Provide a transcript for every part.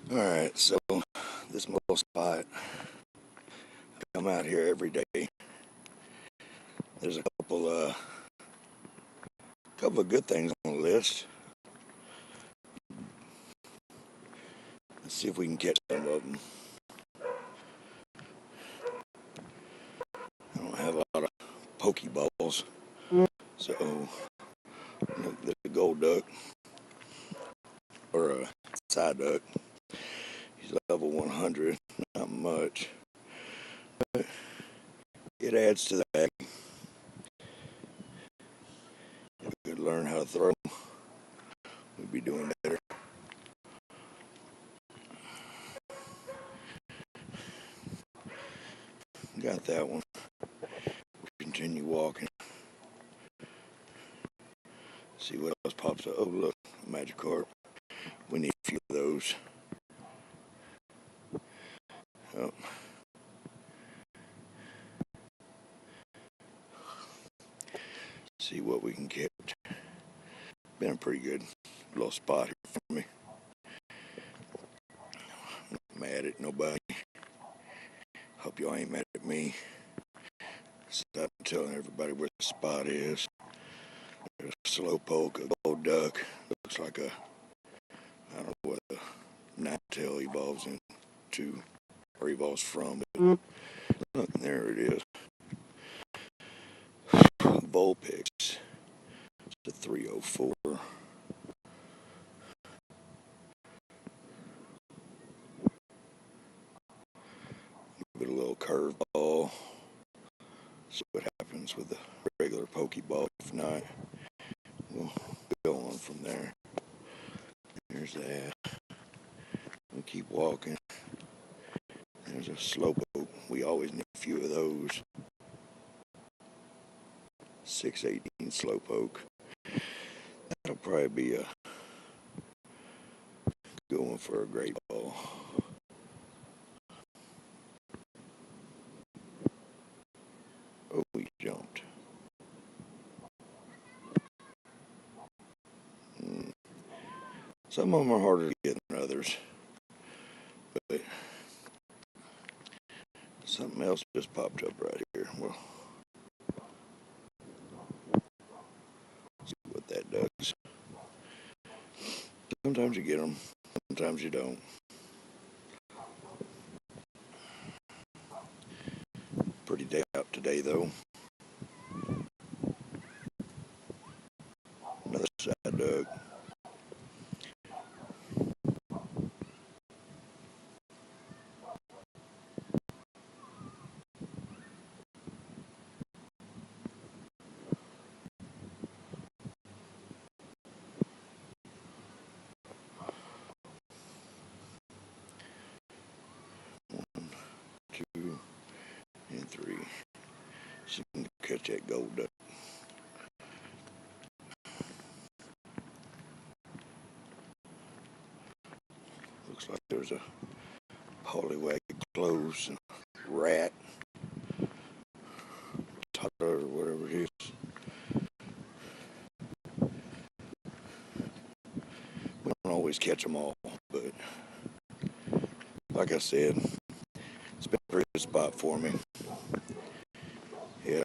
Alright, so this little spot, I come out here every day. There's a couple of good things on the list. Let's see if we can catch some of them. I don't have a lot of Pokeballs, so there's a gold duck, or a side duck. He's level 100, not much, but it adds to the bag. If we could learn how to throw, we'd be doing better. Got that one. Continue walking. See what else pops up. Oh, look, Magikarp. We need a few of those. Oh. See what we can get. Been a pretty good little spot here for me. I'm not mad at nobody. Hope y'all ain't mad at me. Stop telling everybody where the spot is. There's a slowpoke, a gold duck. Looks like a, I don't know what a nine-tail evolves into, or evolves from. But look, there it is. Vulpix. It's a 304. Give it a little curveball. See what happens with the regular Pokeball. If not, we'll go on from there. There's that. We'll keep walking. There's a slowpoke. We always need a few of those. 618 slowpoke. That'll probably be a good one for a great ball. Oh, we jumped. Some of them are harder to get than others. But something else just popped up right here. Well, see what that does. Sometimes you get them, sometimes you don't. Pretty day out today, though. Another side duck. Two, and three. See if we can catch that gold duck. Looks like there's a polywag close and a rat. Toddler or whatever it is. We don't always catch them all, but like I said, it's been a pretty good spot for me. It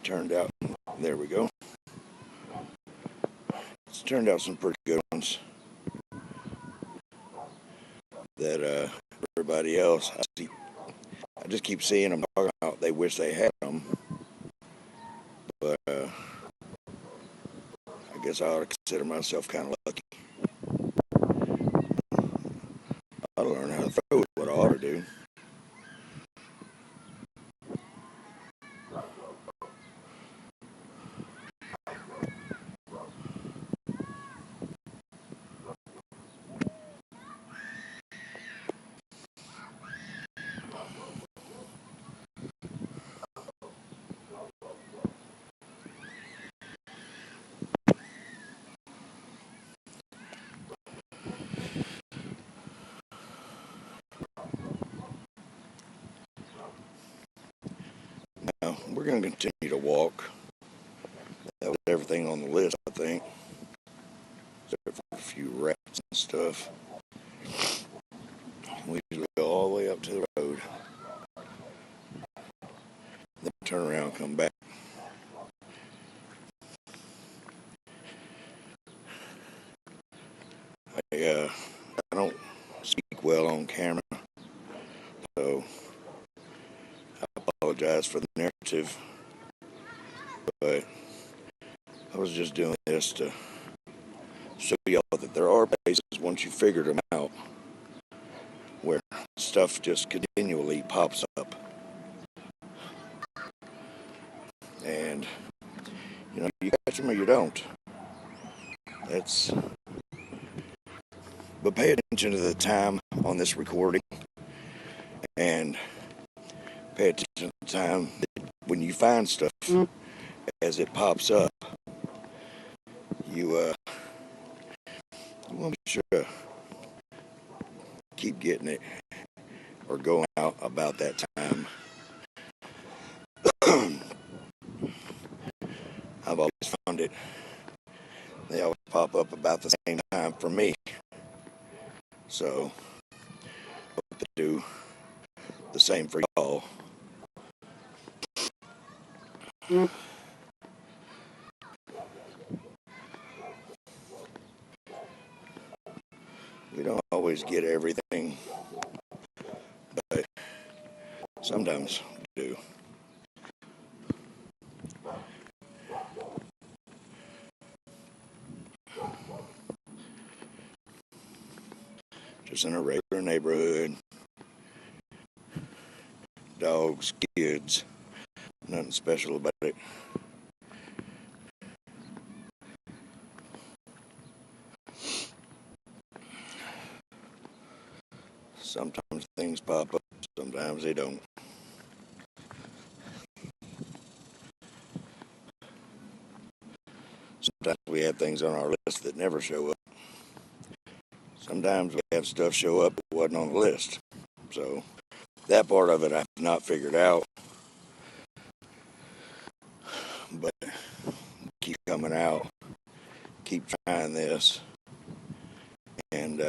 turned out, there we go. It's turned out some pretty good ones that everybody else, I just keep seeing them talking about they wish they had them, but I guess I ought to consider myself kind of lucky. I ought to learn how to throw is what I ought to do. Now, we're going to continue to walk. That was everything on the list, I think. Except for a few rats and stuff. We usually go all the way up to the road, then turn around, come back. I don't speak well on camera, so I apologize for the narrative, but I was just doing this to show y'all that there are places, once you figured them out, where stuff just continually pops up. And, you catch them or you don't. But pay attention to the time on this recording, and pay attention to the time that when you find stuff as it pops up, you want to be sure to keep getting it or going out about that time. I've always found it. They always pop up about the same time for me. So, hope to do the same for y'all. We don't always get everything, but sometimes we do. Just in a regular neighborhood. Dogs, kids, nothing special about it. Sometimes things pop up, sometimes they don't. Sometimes we have things on our list that never show up. Sometimes we have stuff show up that wasn't on the list. So that part of it I've not figured out. But keep coming out, keep trying this, and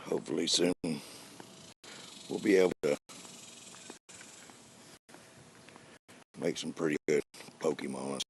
hopefully soon we'll be able to make some pretty good Pokémons.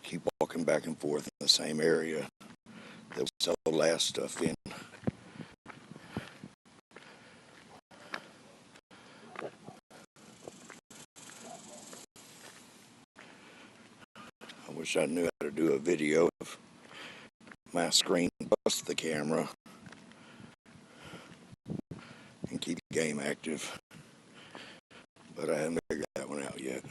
Keep walking back and forth in the same area that we saw the last stuff in. I wish I knew how to do a video of my screen plus the camera and keep the game active, but I haven't figured that one out yet.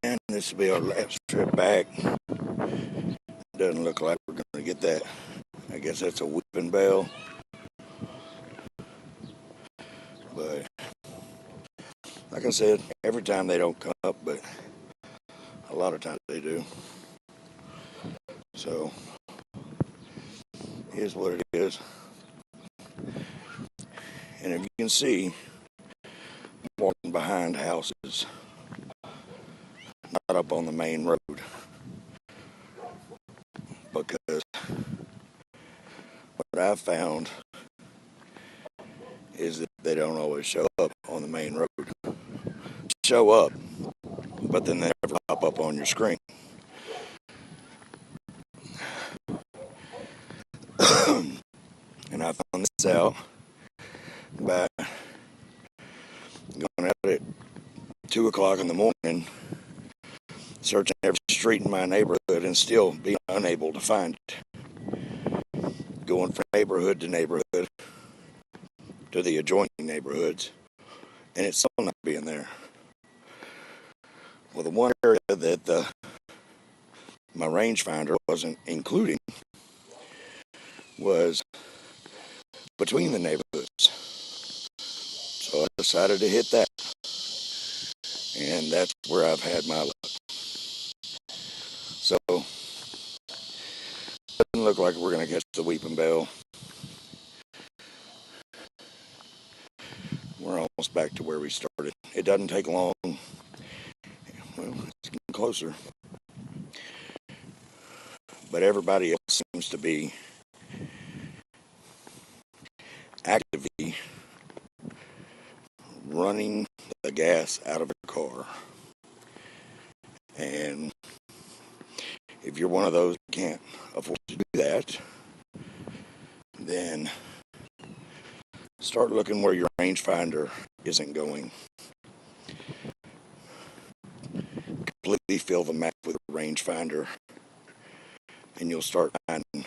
And this will be our last trip back. Doesn't look like we're going to get that. I guess that's a weeping bell. But I said, every time they don't come up, but a lot of times they do. So, here's what it is. And if you can see, walking behind houses, not up on the main road, because what I've found is that they don't always show up on the main road. Show up, but then they never pop up on your screen. And I found this out by going out at 2 o'clock in the morning, searching every street in my neighborhood and still being unable to find it. Going from neighborhood to neighborhood to the adjoining neighborhoods, and it's still not being there. Well, the one area that my rangefinder wasn't including was between the neighborhoods. So I decided to hit that, and that's where I've had my luck. So, doesn't look like we're going to catch the weeping bell. We're almost back to where we started. It doesn't take long. Well, it's getting closer. But everybody else seems to be actively running the gas out of a car. And if you're one of those who can't afford to do that, then start looking where your rangefinder isn't going. Completely fill the map with a rangefinder, and you'll start finding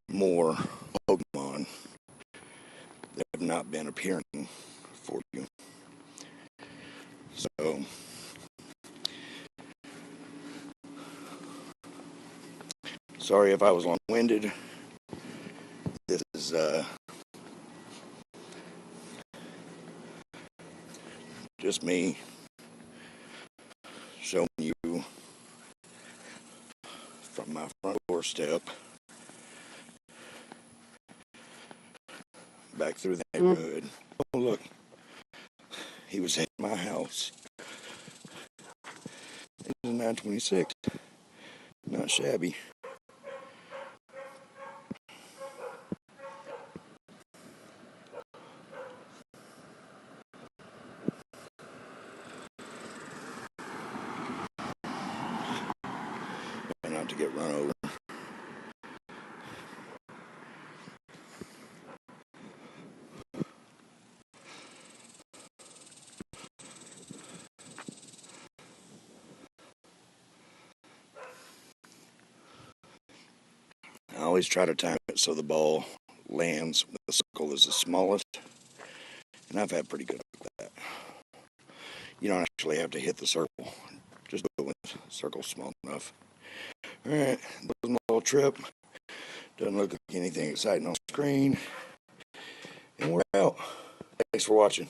more Pokemon that have not been appearing for you. So, sorry if I was long-winded. This is just me showing you from my front doorstep back through the neighborhood. Oh, look, he was hitting my house. It was a 926, not shabby. And not to get run over. I always try to time it so the ball lands when the circle is the smallest, and I've had pretty good luck with that. You don't actually have to hit the circle, just do it when the circle's small enough. Alright, that was my little trip. Doesn't look like anything exciting on the screen, and we're out. Thanks for watching.